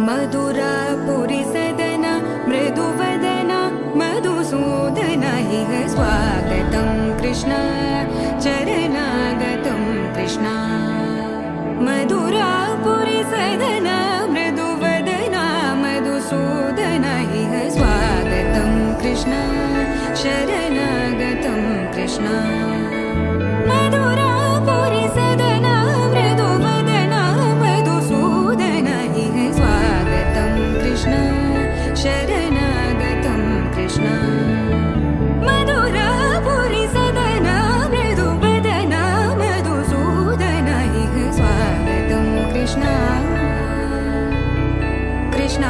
मधुरापुरी सदन मृदुवदन मधुसूदन इह स्वागतं कृष्ण चरणागतं कृष्ण मधुरापुरी सदन मृदुवदन मधुसूदन इह स्वागतं कृष्ण शरणागतं कृष्ण मधुरापुरी सदन मृदुवदन मधुसूदन इह स्वागतं कृष्ण शरणागतं कृष्ण मधुरापुरी सदन मृदुवदन मधुसूदन इह स्वागतं कृष्ण कृष्ण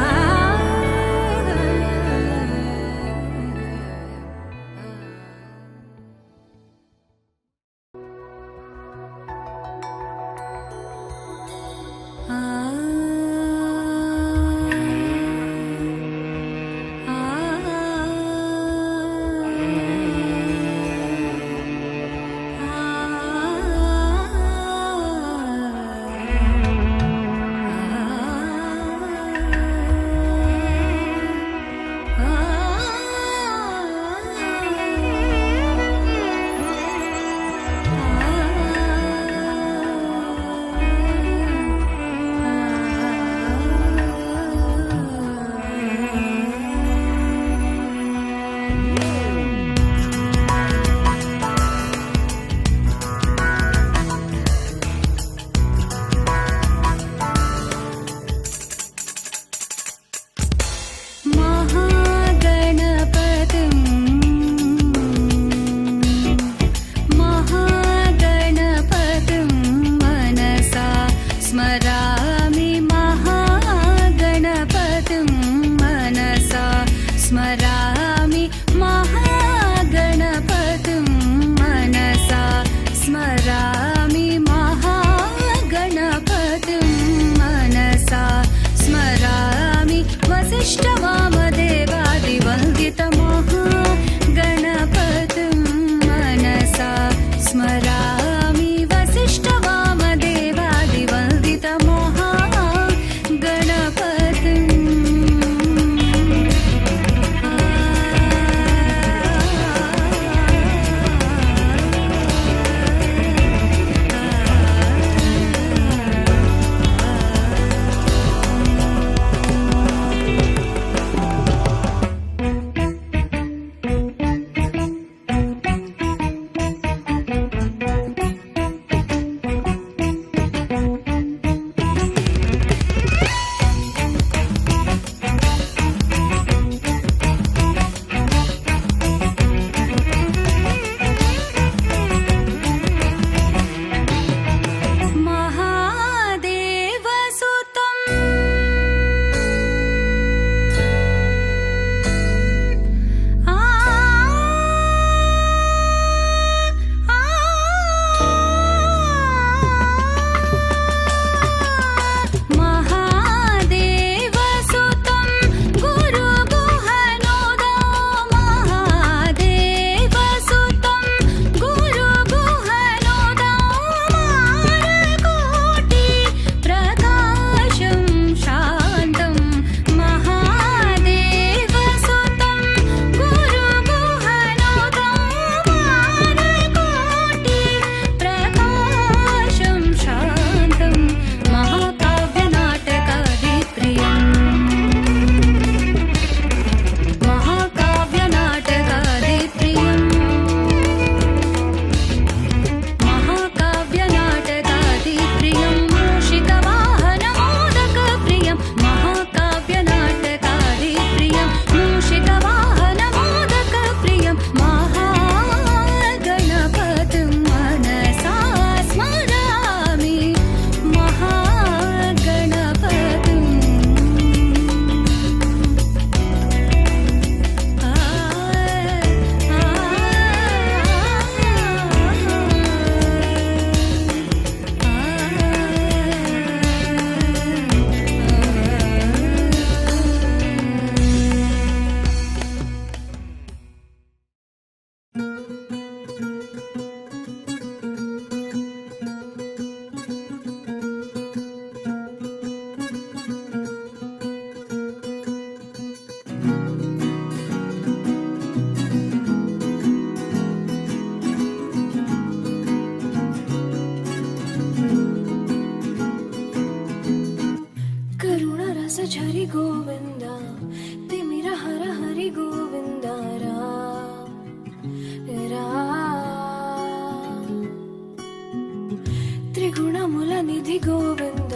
निधि गोविंद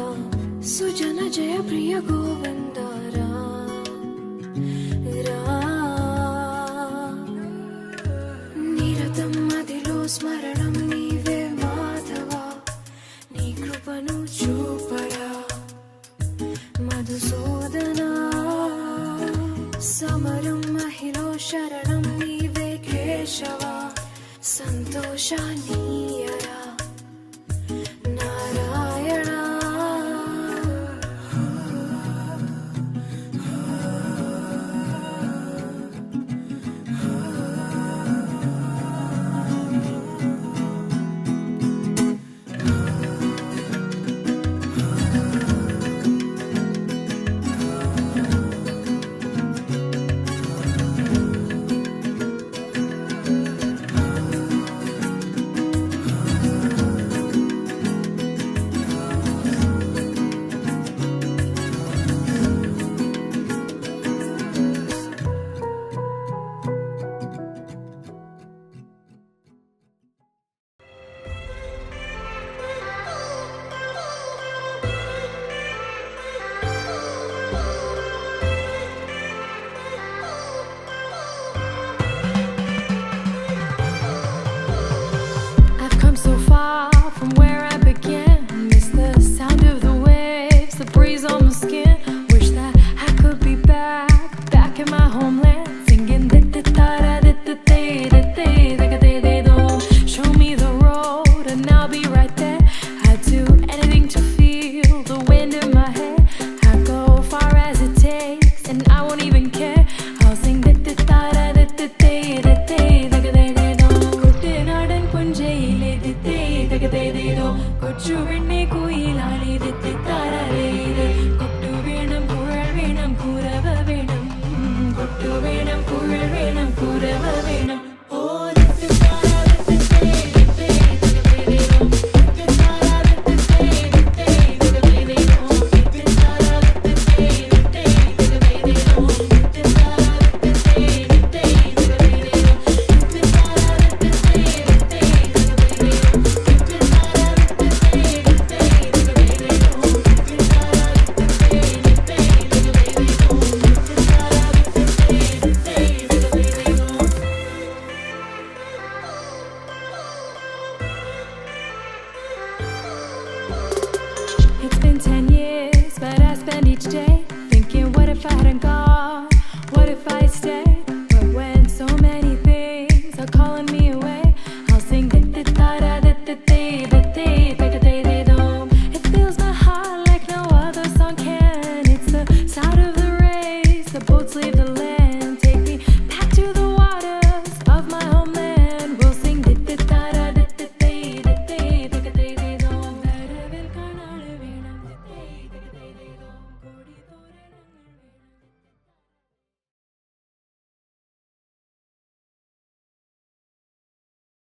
सुजन जय प्रिय गोविंद निरतं मदिलो स्मरणं नीवे माधव नी कृपनु चूपरा मधुसूदना समरं महिलो शरणं नीवे Keshav संतोषानीयरा Narayan I've come so far from where I began. Miss the sound of the waves, the breeze on my skin. Wish that I could be back in my homeland, singing show me the road and I'll be right there. I'd do anything to feel the wind in my hair. I'd go far as it takes and I won't even care. I'll sing കുട്ടനാടൻ പുഞ്ചയിലെ കൊച്ചു പെണ്ണെ കുയിലാളി കൊട്ടു വേണം കുഴൽ വേണം കുരവ വേണം കൊട്ടു വേണം കുഴൽ വേണം കുരവ വേണം It's been 10 years, but I spend each day thinking, what if I hadn't gone?